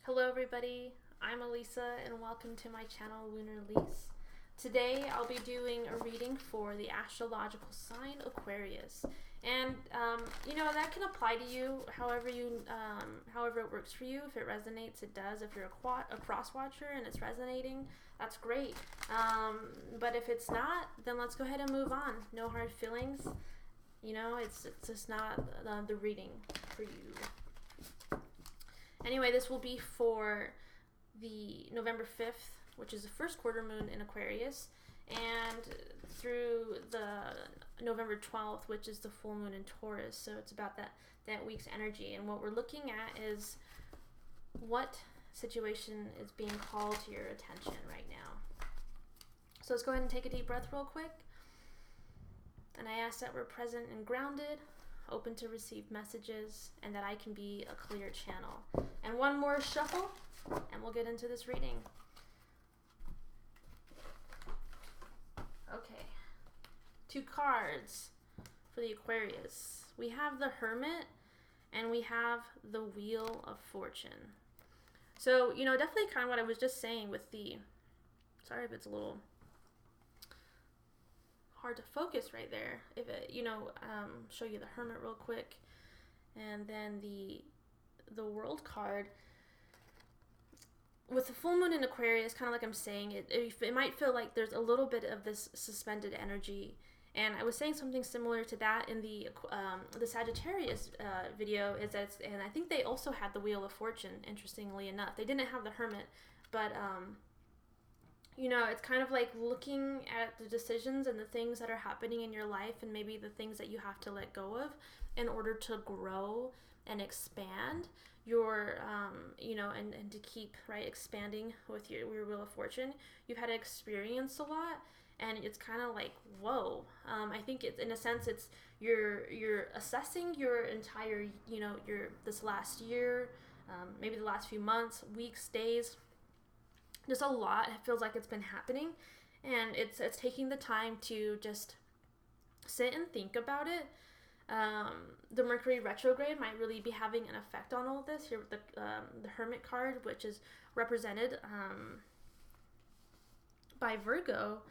Hello everybody, I'm Elisa and welcome to my channel Lunar Elise. Today I'll be doing a reading for the astrological sign Aquarius. And that can apply to you however it works for you. If it resonates, it does. If you're a cross watcher and it's resonating, that's great. But if it's not, then let's go ahead and move on. No hard feelings. It's just not the reading for you. Anyway, this will be for the November 5th, which is the first quarter moon in Aquarius, and through the November 12th, which is the full moon in Taurus. So it's about that week's energy. And what we're looking at is what situation is being called to your attention right now. So let's go ahead and take a deep breath real quick. And I ask that we're present and grounded, open to receive messages, and that I can be a clear channel. And one more shuffle, and we'll get into this reading. Okay, 2 cards for the Aquarius. We have the Hermit, and we have the Wheel of Fortune. So, definitely kind of what I was just saying with the, sorry if it's a little hard to focus right there. If it, show you the Hermit real quick, and then the World card. With the full moon in Aquarius, kind of like I'm saying, it might feel like there's a little bit of this suspended energy. And I was saying something similar to that in the Sagittarius video, and I think they also had the Wheel of Fortune, interestingly enough. They didn't have the Hermit, but it's kind of like looking at the decisions and the things that are happening in your life, and maybe the things that you have to let go of in order to grow and expand your, and to keep, expanding with your Wheel of Fortune. You've had to experience a lot, and it's kind of like, whoa. I think it's, in a sense, it's you're assessing your entire, this last year, maybe the last few months, weeks, days. There's a lot. It feels like it's been happening, and it's taking the time to just sit and think about it. The Mercury retrograde might really be having an effect on all of this. Here with the Hermit card, which is represented by Virgo,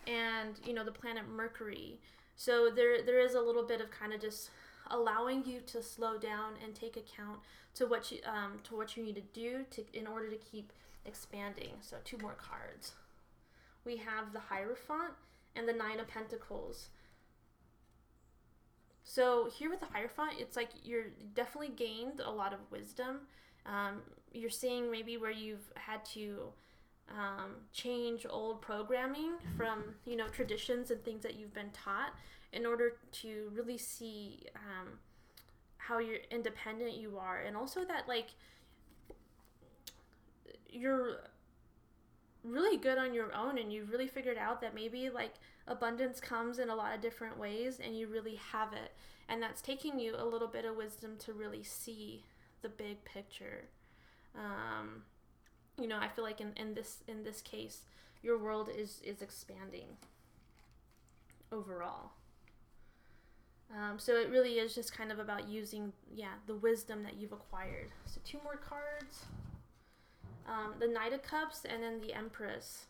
and the planet Mercury. So there is a little bit of kind of just allowing you to slow down and take account to what you need to do in order to keep expanding. So 2 more cards. We have the Hierophant and the 9 of Pentacles. So here with the Hierophant, it's like you're definitely gained a lot of wisdom. You're seeing maybe where you've had to change old programming from traditions and things that you've been taught in order to really see how you're independent you are, and also that you're really good on your own, and you've really figured out that maybe abundance comes in a lot of different ways, and you really have it, and that's taking you a little bit of wisdom to really see the big picture. I feel like in this case, your world is expanding overall. So it really is just kind of about using the wisdom that you've acquired. So 2 more cards. The Knight of Cups, and then the Empress.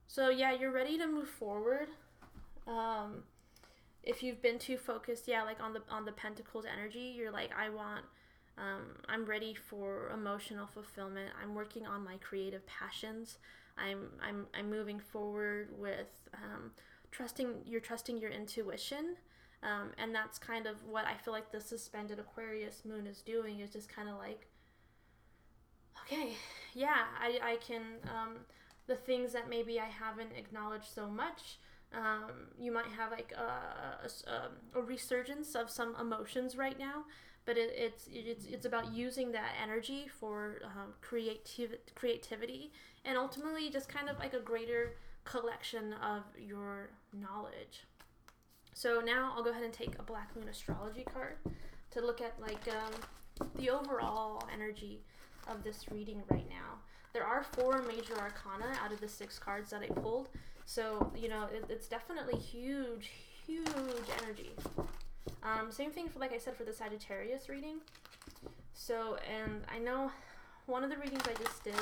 So you're ready to move forward. If you've been too focused, on the Pentacles energy, you're like, I'm ready for emotional fulfillment. I'm working on my creative passions. I'm moving forward with trusting your intuition. And that's kind of what I feel like the suspended Aquarius moon is doing, is just kind of like, okay, I can, the things that maybe I haven't acknowledged so much, you might have a resurgence of some emotions right now, but it's about using that energy for creativity, and ultimately just kind of like a greater collection of your knowledge. So now I'll go ahead and take a Black Moon astrology card to look at the overall energy of this reading right now. There are 4 major arcana out of the 6 cards that I pulled, so it's definitely huge energy. Same thing for, like I said, for the Sagittarius reading. So, and I know one of the readings I just did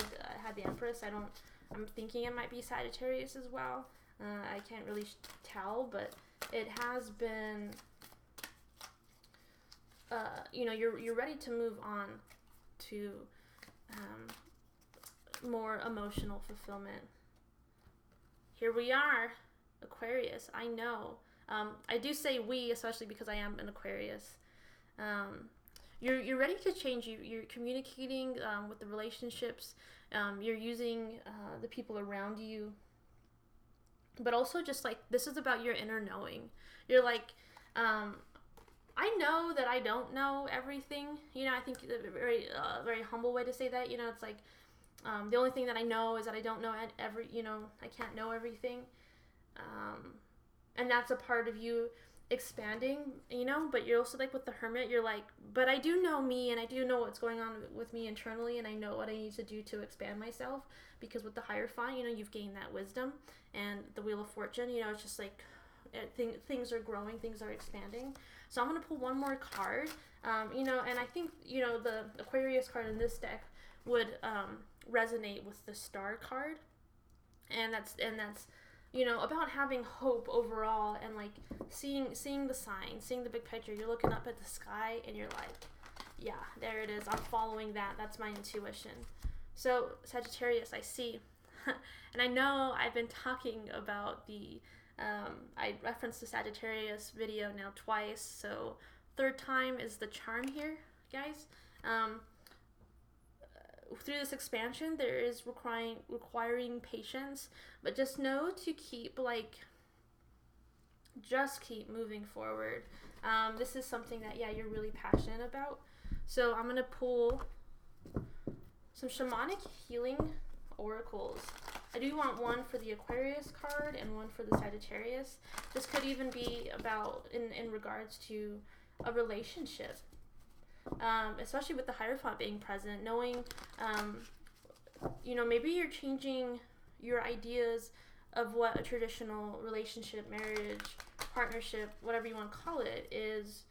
had the Empress. I'm thinking it might be Sagittarius as well. I can't really tell, but it has been, you're ready to move on to more emotional fulfillment. Here we are, Aquarius. I know. I do say we, especially because I am an Aquarius. You're ready to change. You're communicating with the relationships. You're using the people around you. But also just like, this is about your inner knowing. You're like, I know that I don't know everything. I think a very humble way to say that. It's like, the only thing that I know is that I don't know I can't know everything. And that's a part of you expanding, but you're also like with the Hermit, you're like, but I do know me, and I do know what's going on with me internally, and I know what I need to do to expand myself, because with the Hierophant, you've gained that wisdom, and the Wheel of Fortune, it's just like, things are growing, things are expanding. So I'm going to pull one more card, and I think, the Aquarius card in this deck would resonate with the Star card, and that's about having hope overall, and like seeing the signs, seeing the big picture. You're looking up at the sky and you're like, yeah, there it is. I'm following that. That's my intuition. So Sagittarius, I see. And I know I've been talking about I referenced the Sagittarius video now twice. So third time is the charm here, guys. Through this expansion, there is requiring patience, but just know to keep moving forward. This is something that, you're really passionate about. So I'm going to pull some shamanic healing oracles. I do want one for the Aquarius card and one for the Sagittarius. This could even be about in regards to a relationship. Especially with the Hierophant being present, knowing, maybe you're changing your ideas of what a traditional relationship, marriage, partnership, whatever you want to call it, is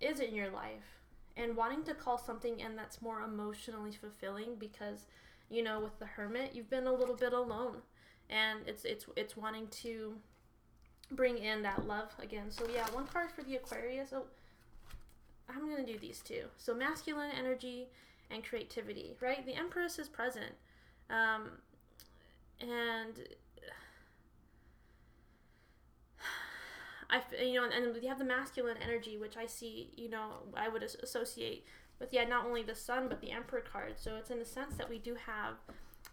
in your life, and wanting to call something in that's more emotionally fulfilling, because, with the Hermit, you've been a little bit alone, and it's wanting to bring in that love again. So one card for the Aquarius. Oh, I'm going to do these two. So masculine energy and creativity, right? The Empress is present. And and you have the masculine energy, which I see, I would associate with, not only the Sun, but the Emperor card. So it's in the sense that we do have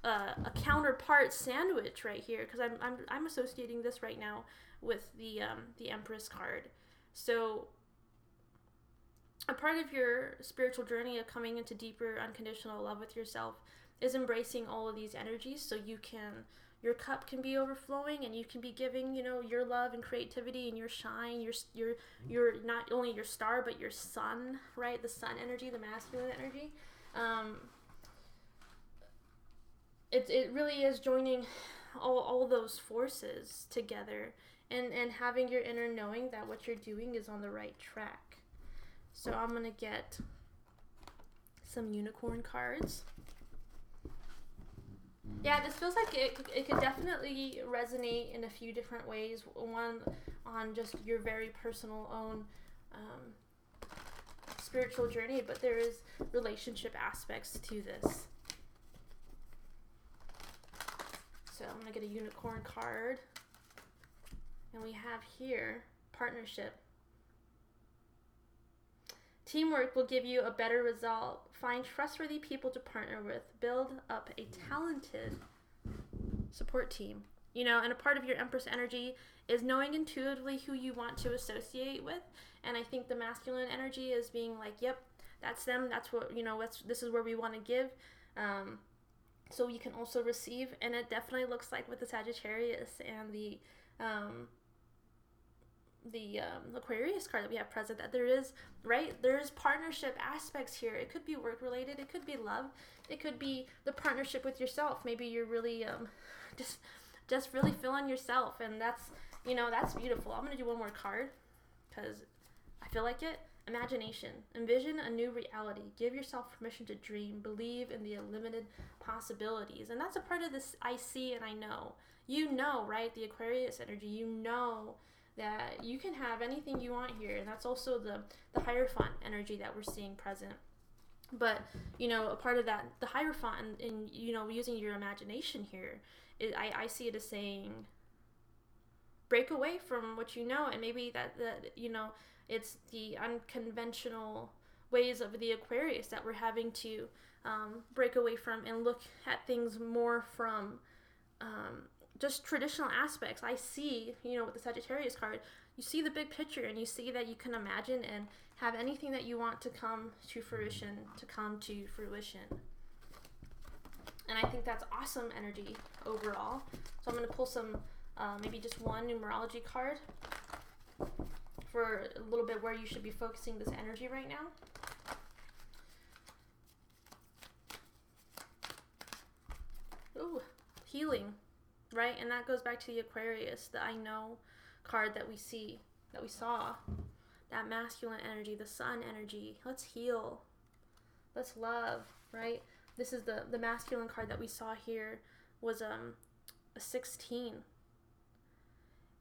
a counterpart sandwich right here, because I'm associating this right now with the Empress card. So a part of your spiritual journey of coming into deeper unconditional love with yourself is embracing all of these energies, so your cup can be overflowing, and you can be giving, your love and creativity and your shine, your not only your star, but your sun, right? The sun energy, the masculine energy. It really is joining all those forces together, and having your inner knowing that what you're doing is on the right track. So I'm going to get some unicorn cards. This feels like it could definitely resonate in a few different ways. One, on just your very personal own spiritual journey, but there is relationship aspects to this. So I'm going to get a unicorn card. And we have here partnership. Teamwork will give you a better result. Find trustworthy people to partner with. Build up a talented support team. And a part of your Empress energy is knowing intuitively who you want to associate with. And I think the masculine energy is being like, yep, that's them. That's what, this is where we want to give. So you can also receive. And it definitely looks like with the Sagittarius and the Aquarius card that we have present, that there's partnership aspects here. It could be work related, it could be love, it could be the partnership with yourself. Maybe you're really just really feeling yourself, and that's beautiful. I'm gonna do one more card because I feel like it. Imagination. Envision a new reality. Give yourself permission to dream. Believe in the unlimited possibilities. And that's a part of this I see and I know. You know, right? The Aquarius energy, you know that you can have anything you want here. And that's also the Hierophant energy that we're seeing present. But, you know, a part of that, the Hierophant in you know, using your imagination here, I see it as saying, break away from what you know. And maybe that you know, it's the unconventional ways of the Aquarius that we're having to break away from and look at things more from just traditional aspects. I see, you know, with the Sagittarius card, you see the big picture and you see that you can imagine and have anything that you want to come to fruition. And I think that's awesome energy overall. So I'm going to pull some, maybe just one numerology card for a little bit where you should be focusing this energy right now. Ooh, healing, right? And that goes back to the Aquarius, the I know card that we saw. That masculine energy, the sun energy. Let's heal. Let's love, right? This is the masculine card that we saw here was a 16.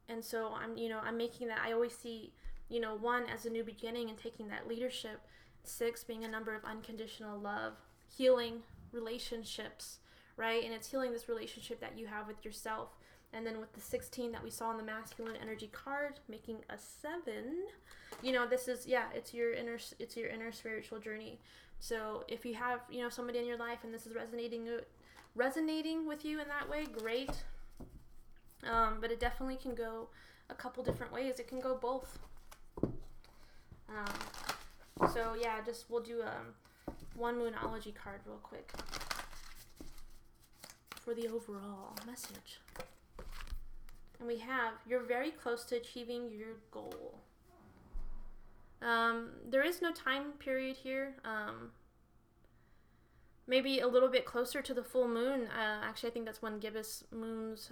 And so I'm making that, I always see, you know, 1 as a new beginning and taking that leadership, 6 being a number of unconditional love, healing relationships, right? And it's healing this relationship that you have with yourself. And then with the 16 that we saw in the masculine energy card, making a 7, you know, this is, yeah, it's your inner spiritual journey. So if you have, you know, somebody in your life and this is resonating with you in that way, great. But it definitely can go a couple different ways. It can go both. So yeah, we'll do one Moonology card real quick for the overall message. And we have, you're very close to achieving your goal. There is no time period here. Maybe a little bit closer to the full moon. Actually, I think that's one gibbous moons,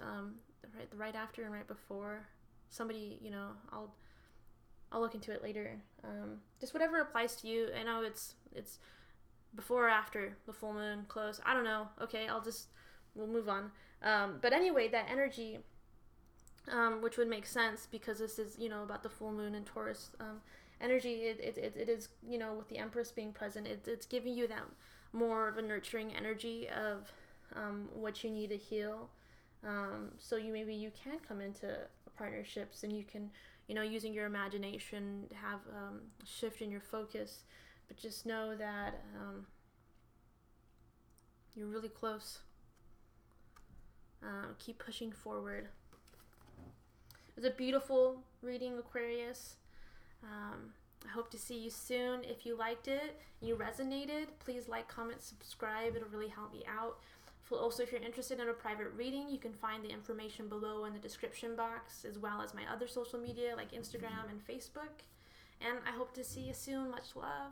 right after and right before. Somebody, you know, I'll look into it later. Just whatever applies to you. I know it's before or after the full moon, close. I don't know. Okay, we'll move on. But anyway, that energy, which would make sense because this is, you know, about the full moon and Taurus energy. It is, you know, with the Empress being present, it's giving you that more of a nurturing energy of what you need to heal. So maybe you can come into partnerships and you can, you know, using your imagination, have a shift in your focus, but just know that you're really close. Keep pushing forward. It was a beautiful reading, Aquarius. I hope to see you soon. If you liked it, you resonated, please like, comment, subscribe. It'll really help me out. Also, if you're interested in a private reading, you can find the information below in the description box, as well as my other social media like Instagram and Facebook. And I hope to see you soon. Much love.